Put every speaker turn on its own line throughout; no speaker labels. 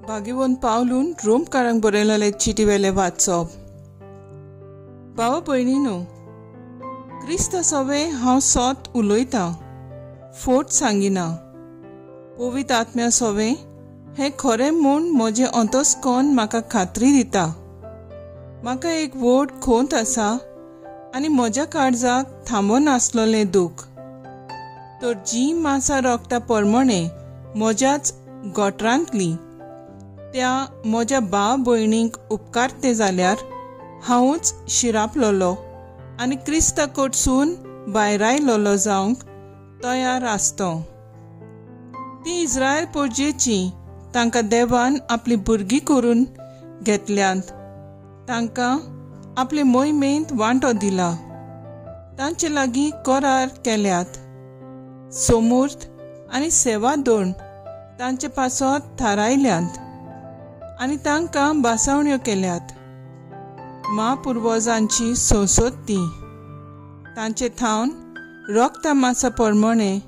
भाग्यवन पावलून रोमकारांक बरयलेले चिटी वेले वाचप। भावा भयणीनो, क्रिस्त सवे हांव सोत उलयतां, फोट सांगिना। पवित्र आत्म्या सवे हे खरें म्हूण म्हजें अंतस्कन म्हाका खात्री दिता। म्हाका एक व्हड खोंत आसा आनी म्हज्या काळजाक थांबोन आसलोलें दूख। तर जी मांसा रोगता परमणे म्हज्याच गोठरांतली त्या म्हज्या भाव भयणींक उपकारते जाल्यार हांवूच शिरापलोलो आनी क्रिस्ता कडसून भायर आयलोलो जावंक तयार आसतो। ती इस्रायल पोरजेची तांकां देवान आपली भुरगीं करून घेतल्यांत, तांकां आपले मोहिमेंत वांटो दिला, तांचे लागीं करार केल्यात, समूर्त आनी सेवा दोण तांचे पासत थारायल्यांत आनी तांकां बासावण्यो केल्यात। महापुर्वजांची संसोती तांचे थावन रोगता मासा परमणे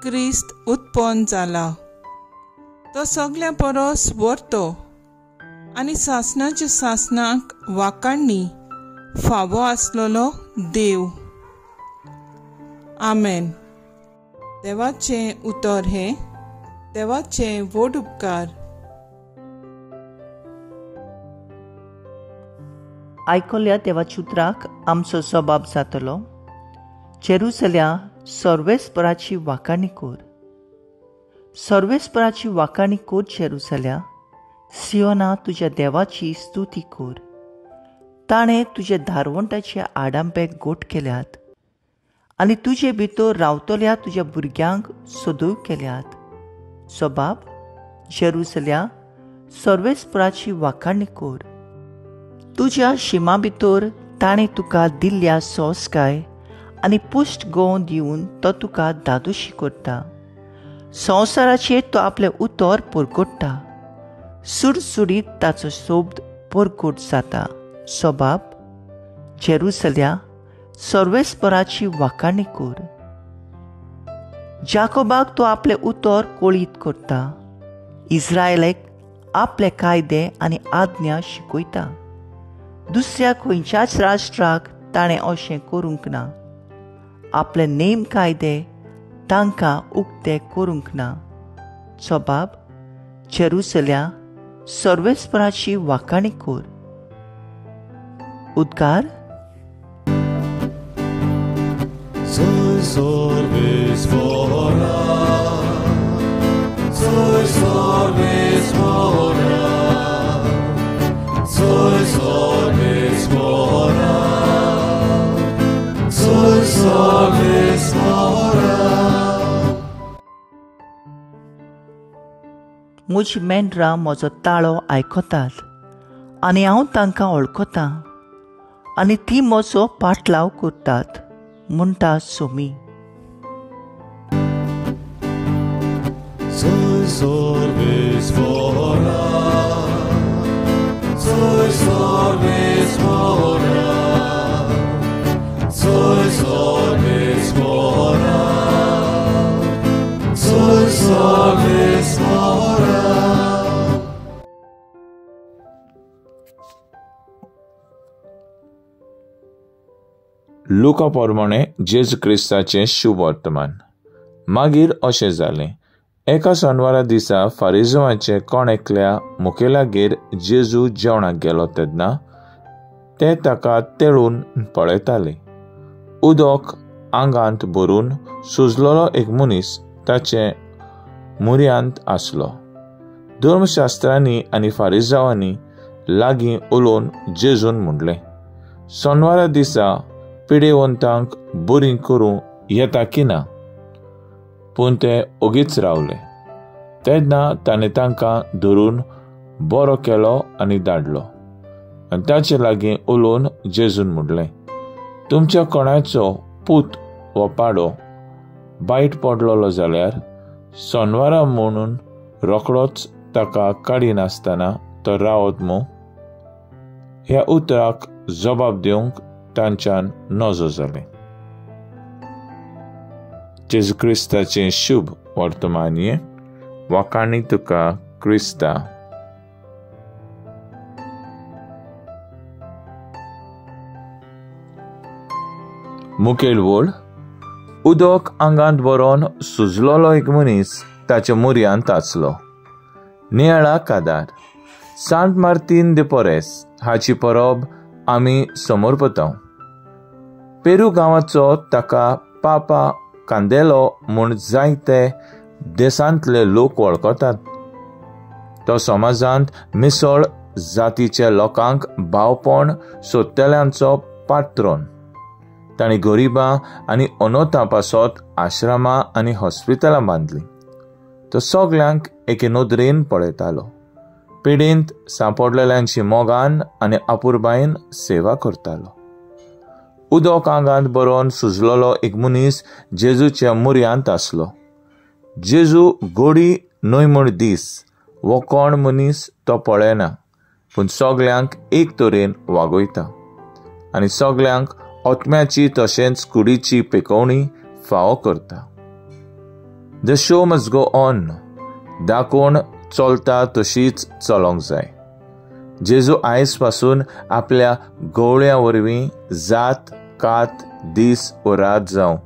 क्रिस्त उत्पन्न जाला। तो सगळ्या परस वर्तो आनी सासणाच्या सासणाक वाकाणणी फावो आसलोलो देव। आमेन। देवाचें उतर हे देवाचें व्हड उपकार।
आयकल्या देवाच्या उतराक आमचो जबाब जातलो। जेरुसल्या सर्वेस्पराची वाकाणी कोर, सर्वेस्पराची वाकाणी कोर जेरुसल्या। सियोना तुज्या देवाची स्तुती कोर। ताणें तुजे धारवंटाचे आडांबे गोठ केल्यात आनी तुजे भितर रावतल्या तुज्या भुरग्यांक सदव केल्यात। जबाब जेरुसल्या सर्वेस्पराची वाकाणी कोर। तुज्या शिमा भितर ताणें तुका दिल्ल्या सोंस्काय आनी पुश्ट गोव दिवन तो तुका दादोशी करता। संवसाराचेर तो आपलें उतर परगट्टा, सुडसुडीत ताचो शोब्द परगट जाता। जबाब जेरुसल्या सर्वेस्पराची वाकाणी कोर। जाकोबाक तो आपलें उतर कोळीत करता, इस्रायलेक आपले कायदे आनी आज्ञा शिकयता। दुसऱ्या खंयच्याच राष्ट्राक ताणें अशें करूंक ना। आपले नेम कायदे तांकां उक्ते करूंक ना। जबाब जेरुसल्या सर्वेस्पराची वाकाणी कोर। उद्गार
Soy sorvespora, soy sorvespora, soy sorvespora, soy sorvespora.
म्हजी मेंढरां म्हजो ताळो आयकतात आनी हांव तांकां वळखतां आनी ती म्हजो पाटलाव करतात, म्हणटा सोमी।
Soy sorvespora, soy sorvespora, soy sorvespora, soy sorvespora.
लुका प्रमाणे जेजू क्रिस्ताचें शुभ वर्तमान। मागीर अशें जालें, एका शेनवारा दिसा फारिझेवांचे कोण एकल्या मुखेलागेर जेजू जेवणाक गेलो तेन्ना ते ताका तेळून पळयताले। उदक आंगांत भरून सुजलोलो एक मनीस ताचे मुर्यांत आसलो। धर्मशास्त्रांनी आनी फारिझेवांनी लागीं उलोवन जेजून म्हणलें, शेनवारा दिसा पिडेवंतांक बरीं करूं येता की ना? पूण ते ओगीच रावले। तेन्ना ताणें तांकां धरून बरो केलो आनी धाडलो। आनी ताचे लागीं उलोवन जेजून म्हणलें, तुमच्या कोणाचो पूत वा पाडो बायट पडलोलो जाल्यार शेनवारा म्हणून रोखडोच ताका काडिनासतना तो रावत मू? ह्या उतराक जबाब दिवंक तांच्यान नजो जालें। जेजू क्रिस्ताचें शुभ वर्तमानीय वाकाणी तुका क्रिस्ता। मुखेल वळ. उदक आंगांत भरोन सुजलोलो एक मनीस ताच्या मुर्यान ताचलो. नियाळा कादार. सांत मार्तीन दे पोरेस हाची परब आमी समोर पताव. पेरू गांवाचो ताका पापा कांदेलो म्हूण जायते देशांतले लोक वळखतात. तो समाजांत मिसळ जातीच्या लोकांक भावपण सोदतल्यांचो पात्रोन. तांणी गरिबां आनी अनाथां पासत आश्रमां आनी हॉस्पिटलां बांदलीं. तो सगल्यांक एके नदरेन पळयतालो. पिडींत सांपडलेल्यांची मोगान आनी आपुरबायेन सेवा करतालो. उदक आंगांत भरोन सुजलोलो एक मनीस जेजूच्या मुर्यांत आसलो. जेजू गोडी न्हय म्हूण दीस वो कोण मनीस तो पळयना, पूण सगल्यांक एक तरेन वागयता आनी सगल्यांक ओतम्याची तशेंच कुडीची पेकोवणी फावो करता. The show must go on. दाखोवन चलता तशीच चलोंक जाय. जेजू आयज पासून आपल्या गवळ्या वरवीं जात कात दीस व रात जावं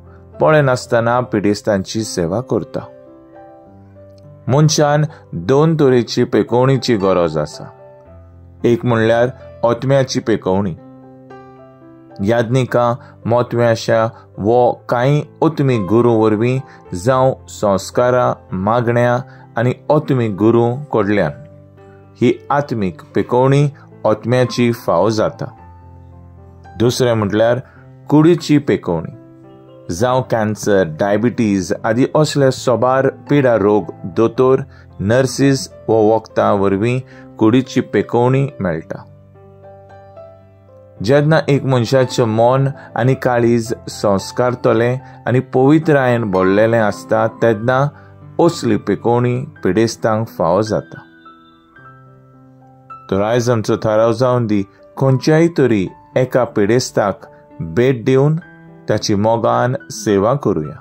पळयनासतना पिडेस्तांची सेवा करता. मनशान दोन तरेची पेकोवणीची गरज आसा. एक म्हणल्यार ओतम्याची पेकोवणी. याज्ञिकां मोतव्याशा वो कांय ओतमीक गुरू वरवीं जावं संस्कारां मागण्या आनी ओतमीक गुरू कडल्यान ही आत्मीक पेकोवणी ओतम्याची फावो जाता. दुसरें म्हटल्यार कुडीची पेकोवणी. जावं कॅन्सर, डायबिटीज आदी असले सोबार पिडा रोग दोतोर, नर्सीस व वखदां वरवीं कुडीची पेकोवणी मेळटा. जेन्ना एक मनशाचें मन आनी काळीज संस्कारतलें आनी पवित्रायेन भरलेलें आसता तेन्ना असली पेकोवणी पिडेस्तांक फावो जाता. तर आयज आमचो थाराव जावन दी खंयच्याय तरी एका पिडेस्ताक भेट दिवन ताची मोगान सेवा करुया.